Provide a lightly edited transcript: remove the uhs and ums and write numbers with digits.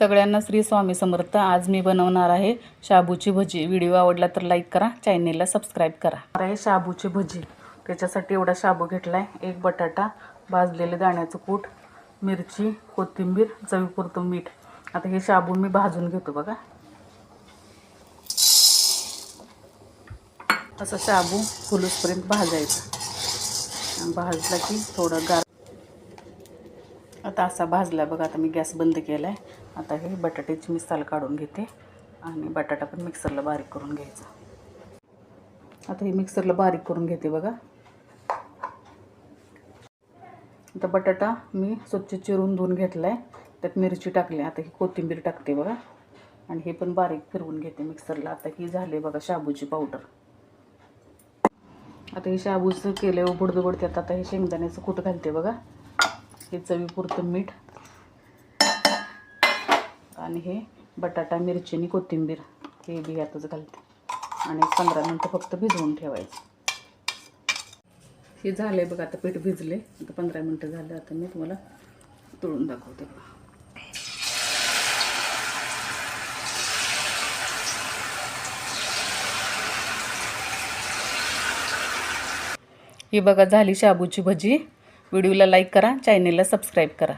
सगळ्यांना श्री स्वामी समर्थ। आज मी बनवणार आहे शाबूची भजी। व्हिडिओ आवडला तर लाईक करा, चॅनलला सबस्क्राइब करा। आहे शाबूची भजी। त्याच्यासाठी एवढा शाबू घेतलाय, एक बटाटा, भाजलेले दाण्याचं कूट, मिरची, कोथिंबीर, चवीपुरतं मीठ। आता हे शाबू मी भाजून घेतो बघा। असं शाबू फुलूसपर्यंत भाजायचं। भाजला की थोडं गार। आता असा भाजला बघा। आता मी गॅस बंद केलाय। आता हे बटाट्याची मी साल काढून घेते आणि बटाटा पण मिक्सरला बारीक करून घ्यायचा। आता हे मिक्सरला बारीक करून घेते बघा। आता बटाटा मी स्वच्छ चिरून धुवून घेतलाय, त्यात मिरची टाकली। आता ही कोथिंबीर टाकते बघा आणि हे पण बारीक फिरवून घेते मिक्सरला। आता ही झाले बघा शाबूची पावडर। आता हे शाबूचं केले उबडधुबड, त्यात आता हे शेंगदाण्याचं कूट घालते बघा। हे चवीपुरतं मीठ आणि हे बटाटा, मिरची आणि कोथिंबीर हे बी यातच घालते आणि 15 मिनिटं फक्त भिजवून ठेवायचं। हे झाले बघा। आता पीठ भिजले, आता 15 मिनिटं झाले। आता मी तुम्हाला तळून दाखवते बघा। ही बघा झाली शाबूची भजी। व्हिडिओला लाईक करा, चॅनलला सबस्क्राइब करा।